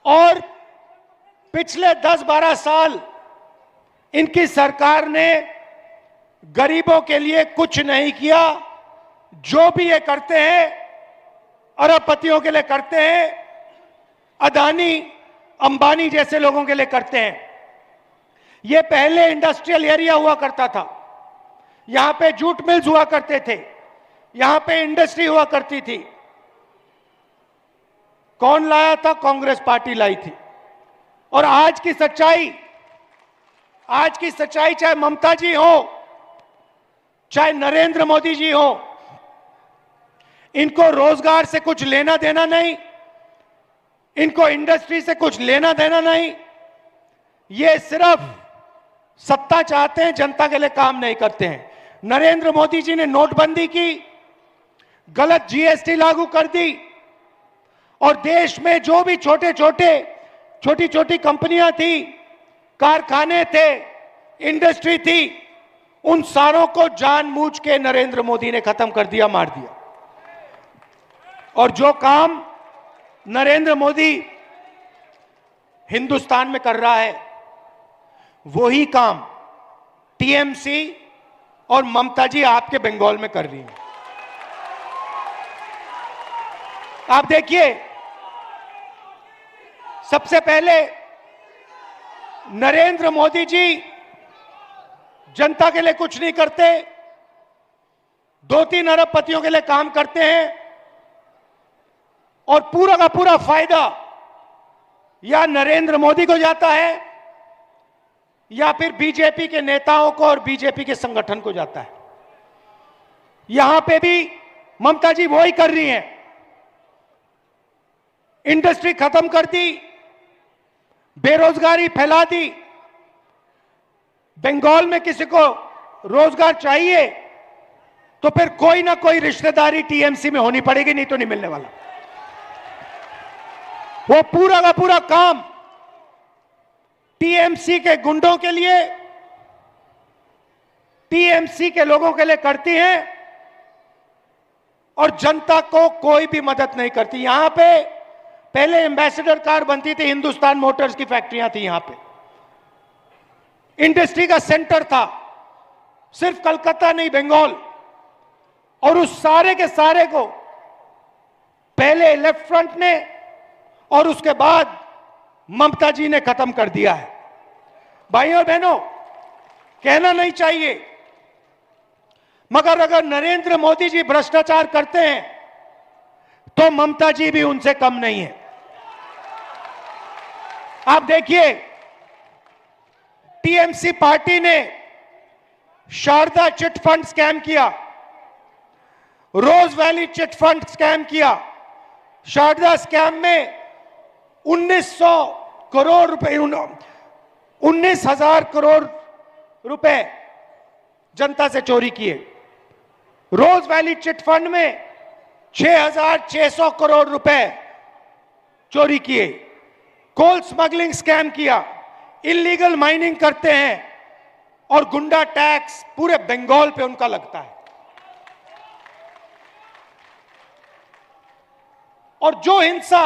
और पिछले 10-12 साल इनकी सरकार ने गरीबों के लिए कुछ नहीं किया। जो भी ये करते हैं अरबपतियों के लिए करते हैं, अदानी अंबानी जैसे लोगों के लिए करते हैं। ये पहले इंडस्ट्रियल एरिया हुआ करता था, यहां पे जूट मिल्स हुआ करते थे, यहां पे इंडस्ट्री हुआ करती थी। कौन लाया था? कांग्रेस पार्टी लाई थी। और आज की सच्चाई चाहे ममता जी हो, चाहे नरेंद्र मोदी जी हो, इनको रोजगार से कुछ लेना देना नहीं, इनको इंडस्ट्री से कुछ लेना देना नहीं। ये सिर्फ सत्ता चाहते हैं, जनता के लिए काम नहीं करते हैं। नरेंद्र मोदी जी ने नोटबंदी की, गलत जीएसटी लागू कर दी और देश में जो भी छोटी छोटी कंपनियां थी, कारखाने थे, इंडस्ट्री थी, उन सारों को जानबूझ के नरेंद्र मोदी ने खत्म कर दिया, मार दिया। और जो काम नरेंद्र मोदी हिंदुस्तान में कर रहा है, वही काम टीएमसी और ममता जी आपके बंगाल में कर रही हैं। आप देखिए, सबसे पहले नरेंद्र मोदी जी जनता के लिए कुछ नहीं करते, 2-3 अरबपतियों के लिए काम करते हैं और पूरा का पूरा फायदा या नरेंद्र मोदी को जाता है या फिर बीजेपी के नेताओं को और बीजेपी के संगठन को जाता है। यहां पे भी ममता जी वही कर रही हैं। इंडस्ट्री खत्म कर दी, बेरोजगारी फैला दी। बंगाल में किसी को रोजगार चाहिए तो फिर कोई ना कोई रिश्तेदारी टीएमसी में होनी पड़ेगी, नहीं तो नहीं मिलने वाला। वो पूरा का पूरा काम टीएमसी के गुंडों के लिए, टीएमसी के लोगों के लिए करती हैं और जनता को कोई भी मदद नहीं करती। यहां पे पहले एम्बेसडर कार बनती थी, हिंदुस्तान मोटर्स की फैक्ट्रियां थी, यहां पे इंडस्ट्री का सेंटर था, सिर्फ कलकत्ता नहीं बंगाल। और उस सारे के सारे को पहले लेफ्ट फ्रंट ने और उसके बाद ममता जी ने खत्म कर दिया है। भाइयों और बहनों, कहना नहीं चाहिए, मगर अगर नरेंद्र मोदी जी भ्रष्टाचार करते हैं तो ममता जी भी उनसे कम नहीं है। आप देखिए, टीएमसी पार्टी ने शारदा चिट फंड स्कैम किया, रोज वैली चिट फंड स्कैम किया। शारदा स्कैम में 1900 करोड़ रुपए, 19,000 करोड़ रुपए जनता से चोरी किए। रोज वैली चिट फंड में 6,600 करोड़ रुपए चोरी किए। कोल स्मगलिंग स्कैम किया, इलीगल माइनिंग करते हैं और गुंडा टैक्स पूरे बंगाल पे उनका लगता है। और जो हिंसा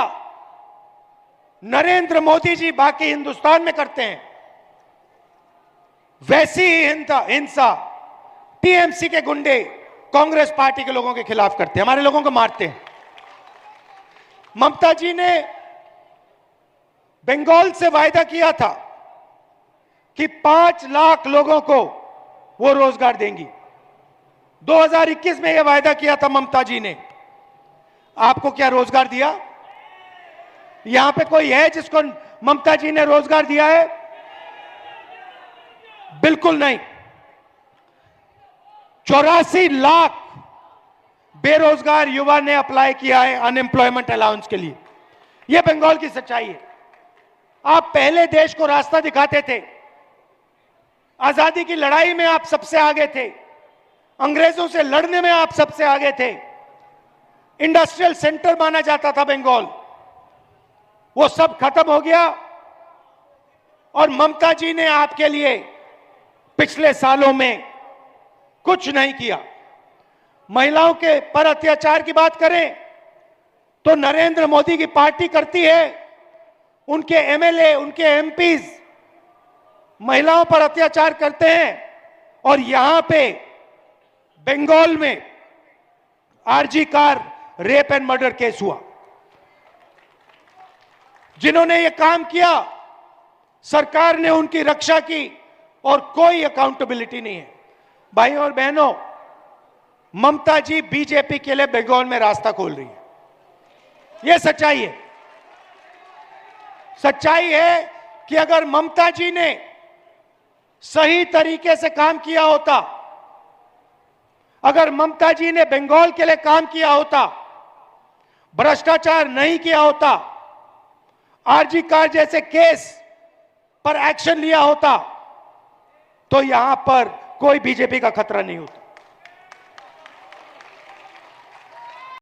नरेंद्र मोदी जी बाकी हिंदुस्तान में करते हैं, वैसी ही हिंसा टीएमसी के गुंडे कांग्रेस पार्टी के लोगों के खिलाफ करते हैं, हमारे लोगों को मारते हैं। ममता जी ने बंगाल से वायदा किया था कि 5 लाख लोगों को वो रोजगार देंगी। 2021 में यह वायदा किया था ममता जी ने। आपको क्या रोजगार दिया? यहां पे कोई है जिसको ममता जी ने रोजगार दिया है? बिल्कुल नहीं। 84 लाख बेरोजगार युवा ने अप्लाई किया है अनएम्प्लॉयमेंट अलाउंस के लिए। यह बंगाल की सच्चाई है। आप पहले देश को रास्ता दिखाते थे, आजादी की लड़ाई में आप सबसे आगे थे, अंग्रेजों से लड़ने में आप सबसे आगे थे, इंडस्ट्रियल सेंटर माना जाता था बंगाल, वो सब खत्म हो गया। और ममता जी ने आपके लिए पिछले सालों में कुछ नहीं किया। महिलाओं के पर अत्याचार की बात करें तो नरेंद्र मोदी की पार्टी करती है, उनके एमएलए, उनके एमपीज महिलाओं पर अत्याचार करते हैं, और यहां पे बंगाल में RG Kar rape and murder case हुआ। जिन्होंने ये काम किया, सरकार ने उनकी रक्षा की और कोई अकाउंटेबिलिटी नहीं है। भाइयों और बहनों, ममता जी बीजेपी के लिए बंगाल में रास्ता खोल रही है। यह सच्चाई है। सच्चाई है कि अगर ममता जी ने सही तरीके से काम किया होता, अगर ममता जी ने बंगाल के लिए काम किया होता, भ्रष्टाचार नहीं किया होता, आरजी कार जैसे केस पर एक्शन लिया होता, तो यहां पर कोई बीजेपी का खतरा नहीं होता।